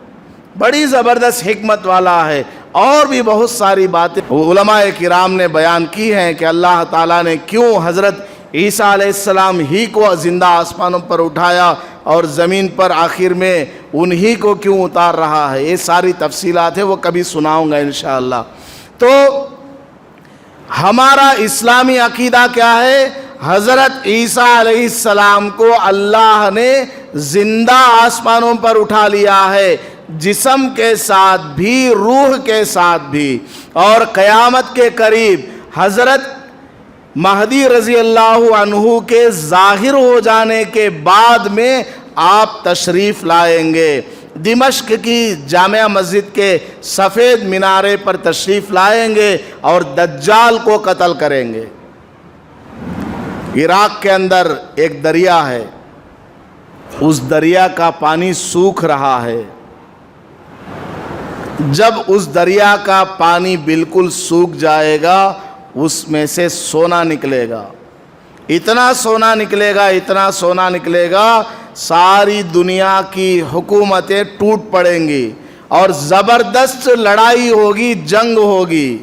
بڑی زبردست حکمت والا ہے، اور بھی بہت ساری باتیں علماء کرام نے بیان کی ہیں کہ اللہ تعالیٰ نے کیوں حضرت عیسیٰ علیہ السلام ہی کو زندہ آسمانوں پر اٹھایا اور زمین پر آخر میں انہی کو کیوں اتار رہا ہے۔ یہ ساری تفصیلات ہیں، وہ کبھی سناؤں گا انشاءاللہ۔ تو ہمارا اسلامی عقیدہ کیا ہے؟ حضرت عیسیٰ علیہ السلام کو اللہ نے زندہ آسمانوں پر اٹھا لیا ہے، جسم کے ساتھ بھی روح کے ساتھ بھی، اور قیامت کے قریب حضرت مہدی رضی اللہ عنہ کے ظاہر ہو جانے کے بعد میں آپ تشریف لائیں گے، دمشق کی جامع مسجد کے سفید مینارے پر تشریف لائیں گے اور دجال کو قتل کریں گے۔ عراق کے اندر ایک دریا ہے، اس دریا کا پانی سوکھ رہا ہے۔ جب اس دریا کا پانی بالکل سوکھ جائے گا اس میں سے سونا نکلے گا، اتنا سونا نکلے گا، اتنا سونا نکلے گا، ساری دنیا کی حکومتیں ٹوٹ پڑیں گی اور زبردست لڑائی ہوگی، جنگ ہوگی،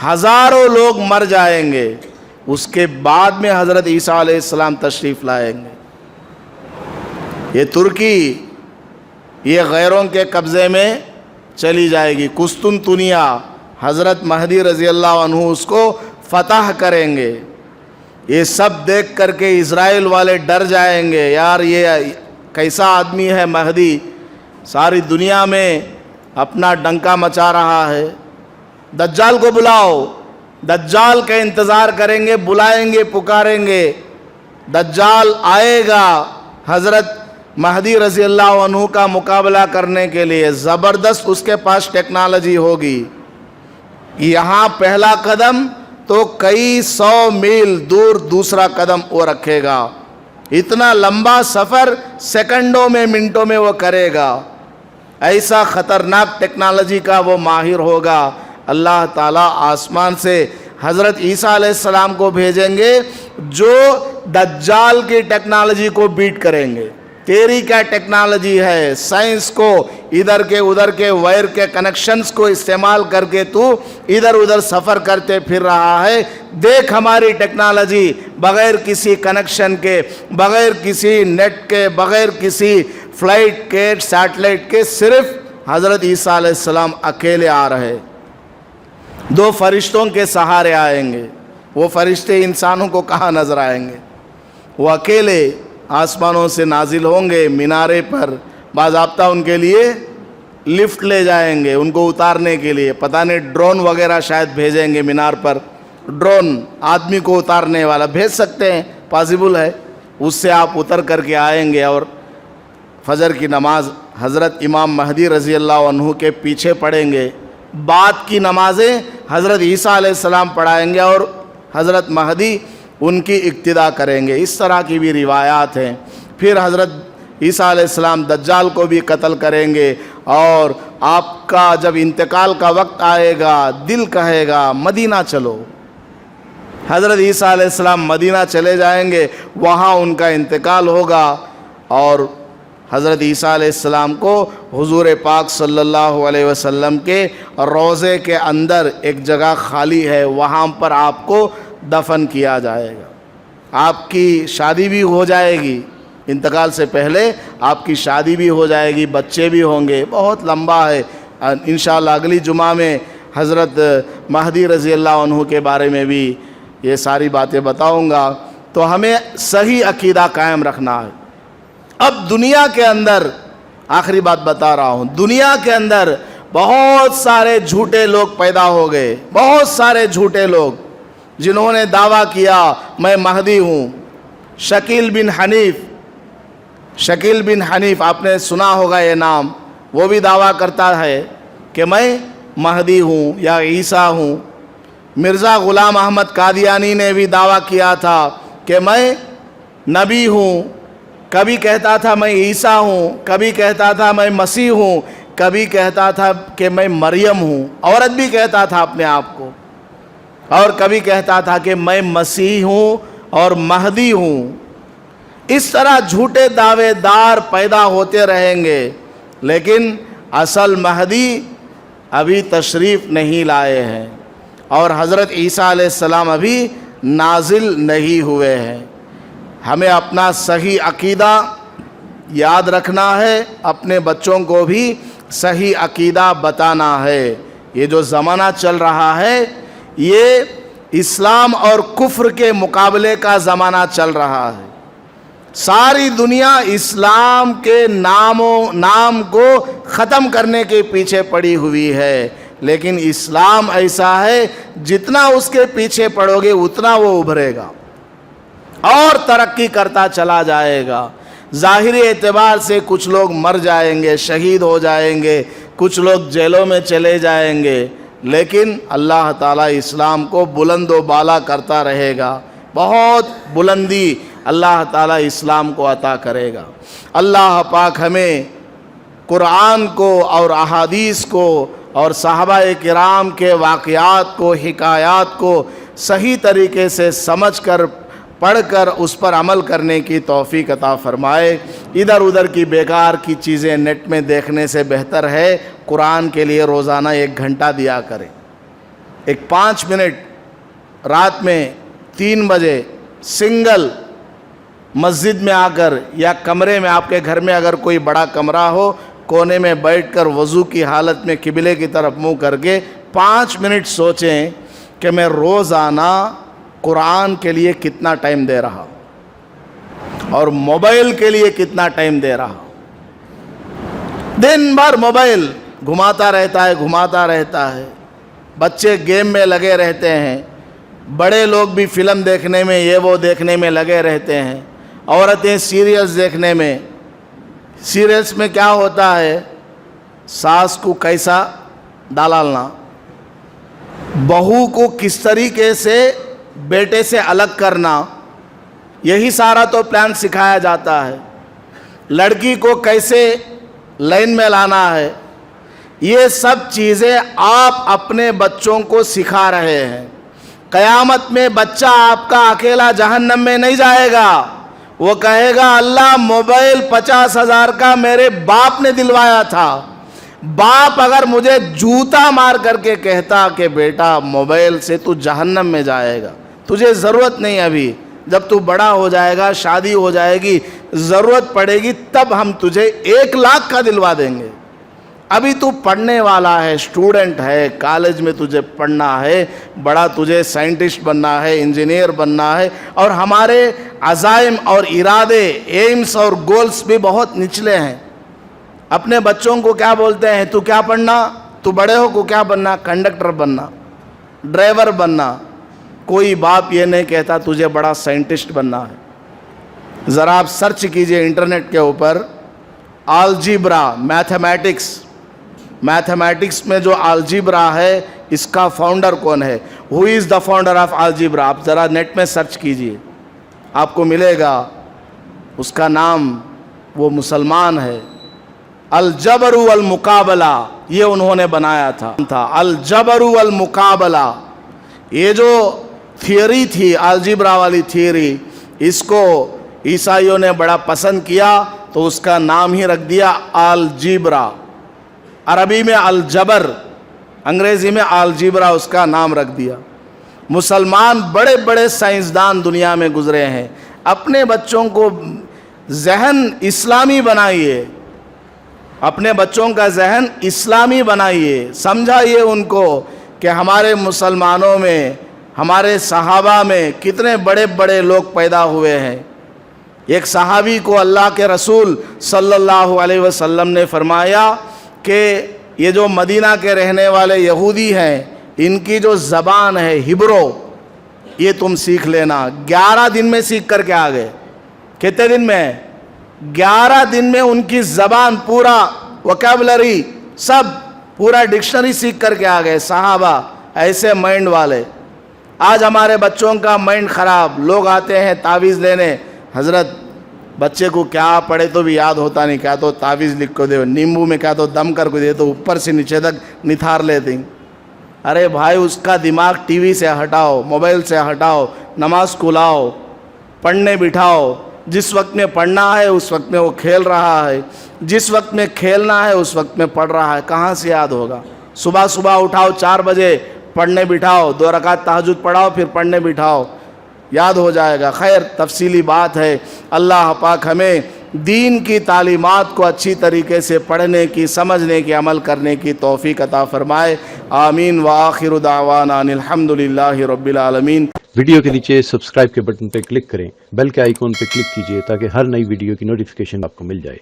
ہزاروں لوگ مر جائیں گے۔ اس کے بعد میں حضرت عیسیٰ علیہ السلام تشریف لائیں گے۔ یہ ترکی یہ غیروں کے قبضے میں چلی جائے گی، قسطنطنیہ، حضرت مہدی رضی اللہ عنہ اس کو فتح کریں گے۔ یہ سب دیکھ کر کے اسرائیل والے ڈر جائیں گے، یار یہ کیسا آدمی ہے مہدی، ساری دنیا میں اپنا ڈنکا مچا رہا ہے۔ دجال کو بلاؤ، دجال کا انتظار کریں گے، بلائیں گے، پکاریں گے، دجال آئے گا حضرت مہدی رضی اللہ عنہ کا مقابلہ کرنے کے لیے۔ زبردست اس کے پاس ٹیکنالوجی ہوگی، یہاں پہلا قدم تو کئی 100 میل دور دوسرا قدم وہ رکھے گا، اتنا لمبا سفر سیکنڈوں میں منٹوں میں وہ کرے گا، ایسا خطرناک ٹیکنالوجی کا وہ ماہر ہوگا۔ اللہ تعالیٰ آسمان سے حضرت عیسیٰ علیہ السلام کو بھیجیں گے جو دجال کی ٹیکنالوجی کو بیٹ کریں گے۔ تیری کیا ٹیکنالوجی ہے؟ سائنس کو ادھر کے ادھر کے وائر کے کنیکشنز کو استعمال کر کے تو ادھر ادھر سفر کرتے پھر رہا ہے، دیکھ ہماری ٹیکنالوجی بغیر کسی کنیکشن کے، بغیر کسی نیٹ کے، بغیر کسی فلائٹ کے، سیٹلائٹ کے، صرف حضرت عیسیٰ علیہ السلام اکیلے آ رہے، 2 فرشتوں کے سہارے آئیں گے۔ وہ فرشتے انسانوں کو کہاں نظر آئیں گے؟ وہ اکیلے آسمانوں سے نازل ہوں گے مینارے پر، باضابطہ ان کے لیے لفٹ لے جائیں گے ان کو اتارنے کے لیے، پتہ نہیں ڈرون وغیرہ شاید بھیجیں گے مینار پر، ڈرون آدمی کو اتارنے والا بھیج سکتے ہیں، پاسبل ہے، اس سے آپ اتر کر کے آئیں گے اور فجر کی نماز حضرت امام مہدی رضی اللہ عنہ کے پیچھے پڑھیں گے، بعد کی نمازیں حضرت عیسیٰ علیہ السلام پڑھائیں گے اور حضرت مہدی ان کی اقتداء کریں گے۔ اس طرح کی بھی روایات ہیں۔ پھر حضرت عیسیٰ علیہ السلام دجال کو بھی قتل کریں گے، اور آپ کا جب انتقال کا وقت آئے گا دل کہے گا مدینہ چلو، حضرت عیسیٰ علیہ السلام مدینہ چلے جائیں گے، وہاں ان کا انتقال ہوگا، اور حضرت عیسیٰ علیہ السلام کو حضور پاک صلی اللہ علیہ وسلم کے روضے کے اندر ایک جگہ خالی ہے، وہاں پر آپ کو دفن کیا جائے گا۔ آپ کی شادی بھی ہو جائے گی، انتقال سے پہلے آپ کی شادی بھی ہو جائے گی، بچے بھی ہوں گے، بہت لمبا ہے۔ انشاءاللہ اگلی جمعہ میں حضرت مہدی رضی اللہ عنہ کے بارے میں بھی یہ ساری باتیں بتاؤں گا۔ تو ہمیں صحیح عقیدہ قائم رکھنا ہے۔ اب دنیا کے اندر آخری بات بتا رہا ہوں، دنیا کے اندر بہت سارے جھوٹے لوگ پیدا ہو گئے، بہت سارے جھوٹے لوگ جنہوں نے دعویٰ کیا میں مہدی ہوں۔ شکیل بن حنیف آپ نے سنا ہوگا یہ نام، وہ بھی دعویٰ کرتا ہے کہ میں مہدی ہوں یا عیسیٰ ہوں۔ مرزا غلام احمد قادیانی نے بھی دعویٰ کیا تھا کہ میں نبی ہوں، کبھی کہتا تھا میں عیسیٰ ہوں، کبھی کہتا تھا میں مسیح ہوں، کبھی کہتا تھا کہ میں مریم ہوں، عورت بھی کہتا تھا اپنے آپ کو، اور کبھی کہتا تھا کہ میں مسیح ہوں اور مہدی ہوں۔ اس طرح جھوٹے دعوے دار پیدا ہوتے رہیں گے، لیکن اصل مہدی ابھی تشریف نہیں لائے ہیں، اور حضرت عیسیٰ علیہ السلام ابھی نازل نہیں ہوئے ہیں۔ ہمیں اپنا صحیح عقیدہ یاد رکھنا ہے، اپنے بچوں کو بھی صحیح عقیدہ بتانا ہے۔ یہ جو زمانہ چل رہا ہے یہ اسلام اور کفر کے مقابلے کا زمانہ چل رہا ہے۔ ساری دنیا اسلام کے نام کو ختم کرنے کے پیچھے پڑی ہوئی ہے، لیکن اسلام ایسا ہے جتنا اس کے پیچھے پڑو گے اتنا وہ ابھرے گا اور ترقی کرتا چلا جائے گا۔ ظاہری اعتبار سے کچھ لوگ مر جائیں گے، شہید ہو جائیں گے، کچھ لوگ جیلوں میں چلے جائیں گے، لیکن اللہ تعالیٰ اسلام کو بلند و بالا کرتا رہے گا۔ بہت بلندی اللہ تعالیٰ اسلام کو عطا کرے گا۔ اللہ پاک ہمیں قرآن کو اور احادیث کو اور صحابہ کرام کے واقعات کو، حکایات کو صحیح طریقے سے سمجھ کر، پڑھ کر اس پر عمل کرنے کی توفیق عطا فرمائے۔ ادھر ادھر کی بیکار کی چیزیں نیٹ میں دیکھنے سے بہتر ہے قرآن کے لیے روزانہ 1 گھنٹہ دیا کریں۔ 5 منٹ رات میں 3 بجے سنگل مسجد میں آ کر یا کمرے میں، آپ کے گھر میں اگر کوئی بڑا کمرہ ہو، کونے میں بیٹھ کر وضو کی حالت میں قبلے کی طرف منہ کر کے 5 منٹ سوچیں کہ میں روزانہ قرآن کے لیے کتنا ٹائم دے رہا ہوں اور موبائل کے لیے کتنا ٹائم دے رہا ہوں۔ دن بھر موبائل گھماتا رہتا ہے، بچے گیم میں لگے رہتے ہیں، بڑے لوگ بھی فلم دیکھنے میں، یہ وہ دیکھنے میں لگے رہتے ہیں، عورتیں سیریلز دیکھنے میں۔ سیریلز میں کیا ہوتا ہے؟ ساس کو کیسا ڈالنا، بہو کو کس طریقے سے بیٹے سے الگ کرنا، یہی سارا تو پلان سکھایا جاتا ہے۔ لڑکی کو کیسے لائن میں لانا ہے، یہ سب چیزیں آپ اپنے بچوں کو سکھا رہے ہیں۔ قیامت میں بچہ آپ کا اکیلا جہنم میں نہیں جائے گا، وہ کہے گا اللہ موبائل 50,000 کا میرے باپ نے دلوایا تھا۔ باپ اگر مجھے جوتا مار کر کے کہتا کہ بیٹا موبائل سے تو جہنم میں جائے گا، تجھے ضرورت نہیں، ابھی جب تو بڑا ہو جائے گا، شادی ہو جائے گی، ضرورت پڑے گی، تب ہم تجھے 1 لاکھ کا دلوا دیں گے۔ ابھی تو پڑھنے والا ہے، اسٹوڈنٹ ہے، کالج میں تجھے پڑھنا ہے، بڑا تجھے سائنٹسٹ بننا ہے، انجینئر بننا ہے، اور ہمارے عزائم اور ارادے، ایمز اور گولز بھی بہت نچلے ہیں۔ اپنے بچوں کو کیا بولتے ہیں؟ تو کیا پڑھنا؟ تو بڑے ہو کو کیا بننا؟ کنڈکٹر بننا، ڈرائیور بننا۔ کوئی باپ یہ نہیں کہتا تجھے بڑا سائنٹسٹ بننا ہے۔ ذرا آپ سرچ کیجئے انٹرنیٹ کے اوپر الجبرا، میتھمیٹکس میں جو الجبرا ہے اس کا فاؤنڈر کون ہے؟ ہو از دا فاؤنڈر آف الجبرا؟ آپ ذرا نیٹ میں سرچ کیجئے، آپ کو ملے گا اس کا نام، وہ مسلمان ہے۔ الجبر والمقابلہ یہ انہوں نے بنایا تھا، الجبر والمقابلہ۔ یہ جو تھیوری تھی، الجبرا والی تھیوری، اس کو عیسائیوں نے بڑا پسند کیا تو اس کا نام ہی رکھ دیا الجبرا۔ عربی میں الجبر، انگریزی میں الجبرا اس کا نام رکھ دیا۔ مسلمان بڑے بڑے سائنسدان دنیا میں گزرے ہیں۔ اپنے بچوں کو ذہن اسلامی بنائیے، اپنے بچوں کا ذہن اسلامی بنائیے، سمجھائیے ان کو کہ ہمارے مسلمانوں میں، ہمارے صحابہ میں کتنے بڑے بڑے لوگ پیدا ہوئے ہیں۔ ایک صحابی کو اللہ کے رسول صلی اللہ علیہ وسلم نے فرمایا کہ یہ جو مدینہ کے رہنے والے یہودی ہیں، ان کی جو زبان ہے ہبرو، یہ تم سیکھ لینا۔ 11 دن میں سیکھ کر کے آ گئے۔ کتنے دن میں؟ 11 دن میں ان کی زبان، پورا وکیبلری، سب پورا ڈکشنری سیکھ کر کے آ گئے۔ صحابہ ایسے مائنڈ والے، آج ہمارے بچوں کا مائنڈ خراب، لوگ آتے ہیں تعویذ لینے، حضرت بچے کو کیا پڑھے تو بھی یاد ہوتا نہیں، کیا تو تعویذ لکھ کو دے، نیمبو میں کیا تو دم کر کو دے تو اوپر سے نیچے تک نتھار لیتے ہیں۔ ارے بھائی اس کا دماغ ٹی وی سے ہٹاؤ، موبائل سے ہٹاؤ، نماز کو لاؤ، پڑھنے بٹھاؤ۔ جس وقت میں پڑھنا ہے اس وقت میں وہ کھیل رہا ہے، جس وقت میں کھیلنا ہے اس وقت میں پڑھ رہا ہے، کہاں سے یاد ہوگا؟ صبح صبح اٹھاؤ 4 بجے، پڑھنے بٹھاؤ، 2 رکعت تہجد پڑھاؤ، پھر پڑھنے بٹھاؤ، یاد ہو جائے گا۔ خیر تفصیلی بات ہے، اللہ پاک ہمیں دین کی تعلیمات کو اچھی طریقے سے پڑھنے کی، سمجھنے کی، عمل کرنے کی توفیق عطا فرمائے، آمین۔ وآخر دعوانا ان الحمدللہ رب العالمین۔ ویڈیو کے نیچے سبسکرائب کے بٹن پہ کلک کریں، بیل کے آئیکن پہ کلک کیجئے تاکہ ہر نئی ویڈیو کی نوٹیفیکیشن آپ کو مل جائے۔